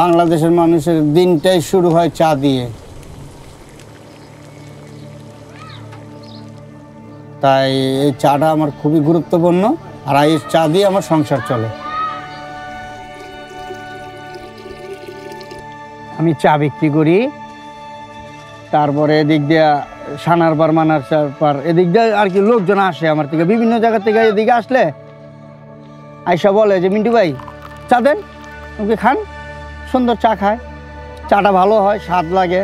বাংলাদেশের মানুষের দিনটাই শুরু হয় চা দিয়ে। তাই এই চাটা আমার খুবই গুরুত্বপূর্ণ, আর এই চা দিয়ে আমার সংসার চলে। আমি চা বিক্রি করি, তারপরে এদিক দিয়ে সানারপার মানারপার এদিক দিয়ে আর কি লোকজন আসে আমার থেকে, বিভিন্ন জায়গা থেকে এদিকে আসলে আইসা বলে যে মিন্টু ভাই চা দেন, ওকে খান, সুন্দর চা খায়, চাটা ভালো হয়, স্বাদ লাগে।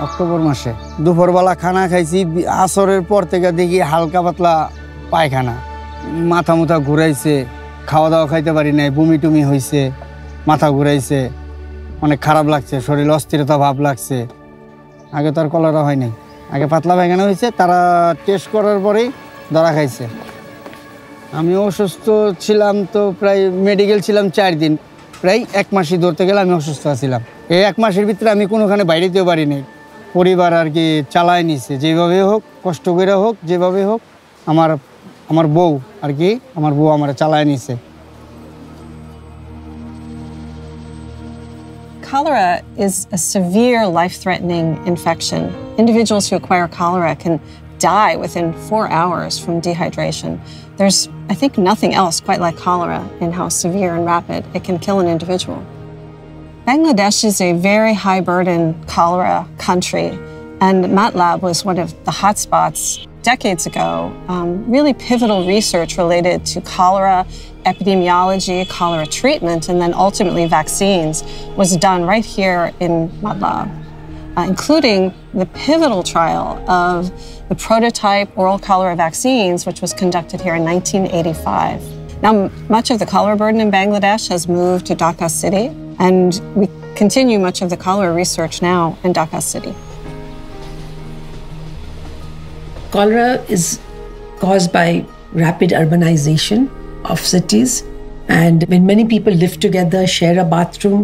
অক্টোবর মাসে দুপুরবেলা খানা খাইছি, আসরের পর থেকে দেখি হালকা পাতলা পায়খানা, মাথা মুথা ঘুরাইছে, খাওয়া দাওয়া খাইতে পারি নাই, বমি টুমি হয়েছে, মাথা ঘুরাইছে, অনেক খারাপ লাগছে, শরীর অস্থিরতা ভাব লাগছে। আগে তো আর কলেরা হয় নাই, আগে পাতলা পায়খানা হয়েছে, তারা টেস্ট করার পরেই ধরা খাইছে। আমি অসুস্থ ছিলাম তো প্রায় মেডিকেল ছিলাম 4 দিন, প্রায় 1 মাসই ধরতে গেলে আমি অসুস্থ ছিলাম। এই 1 মাসের ভিতরে আমি কোনোখানে বাইরে যেতে পারিনি, পরিবার আর কি চালায় নিছে, যেভাবে হোক কষ্ট করে হোক যেভাবে হোক। আমার বউ আর কি, আমার বউ আমার চালায় নিছে। Cholera is a severe life-threatening infection. Individuals who acquire cholera can die within 4 hours from dehydration. There's, I think, nothing else quite like cholera in how severe and rapid it can kill an individual. Bangladesh is a very high-burden cholera country, and MATLAB was one of the hotspots decades ago. Really pivotal research related to cholera epidemiology, cholera treatment, and then ultimately vaccines was done right here in MATLAB, including the pivotal trial of the prototype oral cholera vaccines, which was conducted here in 1985. Now, much of the cholera burden in Bangladesh has moved to Dhaka City, and we continue much of the cholera research now in Dhaka City. Cholera is caused by rapid urbanization of cities, and when many people live together, share a bathroom,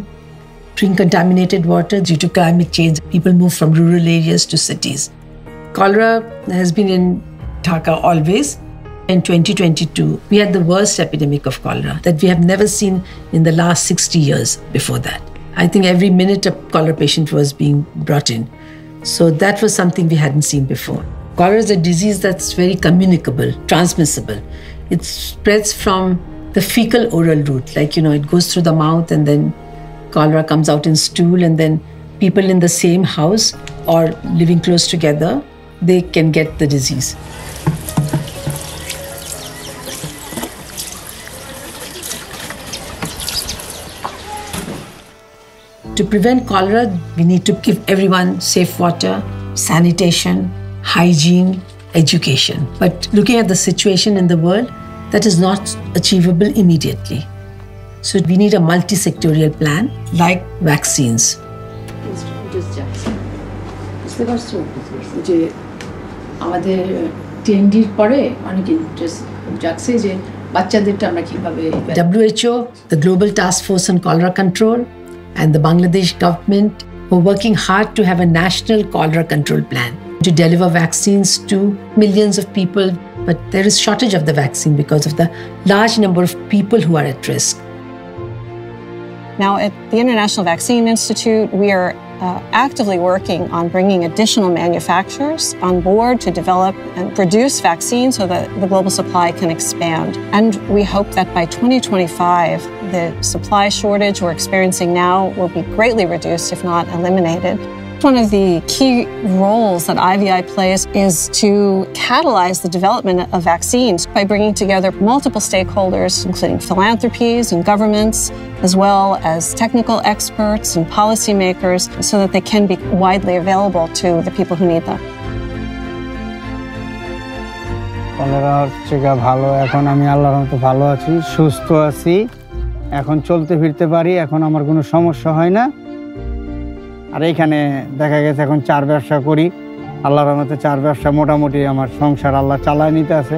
drink contaminated water due to climate change, people move from rural areas to cities. Cholera has been in Dhaka always. In 2022, we had the worst epidemic of cholera that we have never seen in the last 60 years before that. I think every minute a cholera patient was being brought in. So that was something we hadn't seen before. Cholera is a disease that's very communicable, transmissible. It spreads from the fecal oral route, like, it goes through the mouth and then cholera comes out in stool, and then people in the same house or living close together, they can get the disease. To prevent cholera, we need to give everyone safe water, sanitation, hygiene, education. But looking at the situation in the world, that is not achievable immediately. So we need a multi-sectorial plan like vaccines. WHO, the Global Task Force on Cholera Control, and the Bangladesh government were working hard to have a national cholera control plan to deliver vaccines to millions of people, but there is shortage of the vaccine because of the large number of people who are at risk. Now, at the International Vaccine Institute, we are actively working on bringing additional manufacturers on board to develop and produce vaccines so that the global supply can expand. And we hope that by 2025, the supply shortage we're experiencing now will be greatly reduced, if not eliminated. One of the key roles that IVI plays is to catalyze the development of vaccines by bringing together multiple stakeholders, including philanthropies and governments, as well as technical experts and policymakers, so that they can be widely available to the people who need them. Cholera হচ্ছে ভালো, এখন আমি আল্লাহর রহমতে ভালো আছি, সুস্থ আছি, এখন চলতে ফিরতে পারি, এখন আমার কোনো সমস্যা হয় না। আর এইখানে দেখা গেছে এখন 4 ব্যবসা করি, আল্লাহর রহমতে 4 ব্যবসা মোটামুটি আমার সংসার আল্লাহ চালায় নিতে আছে।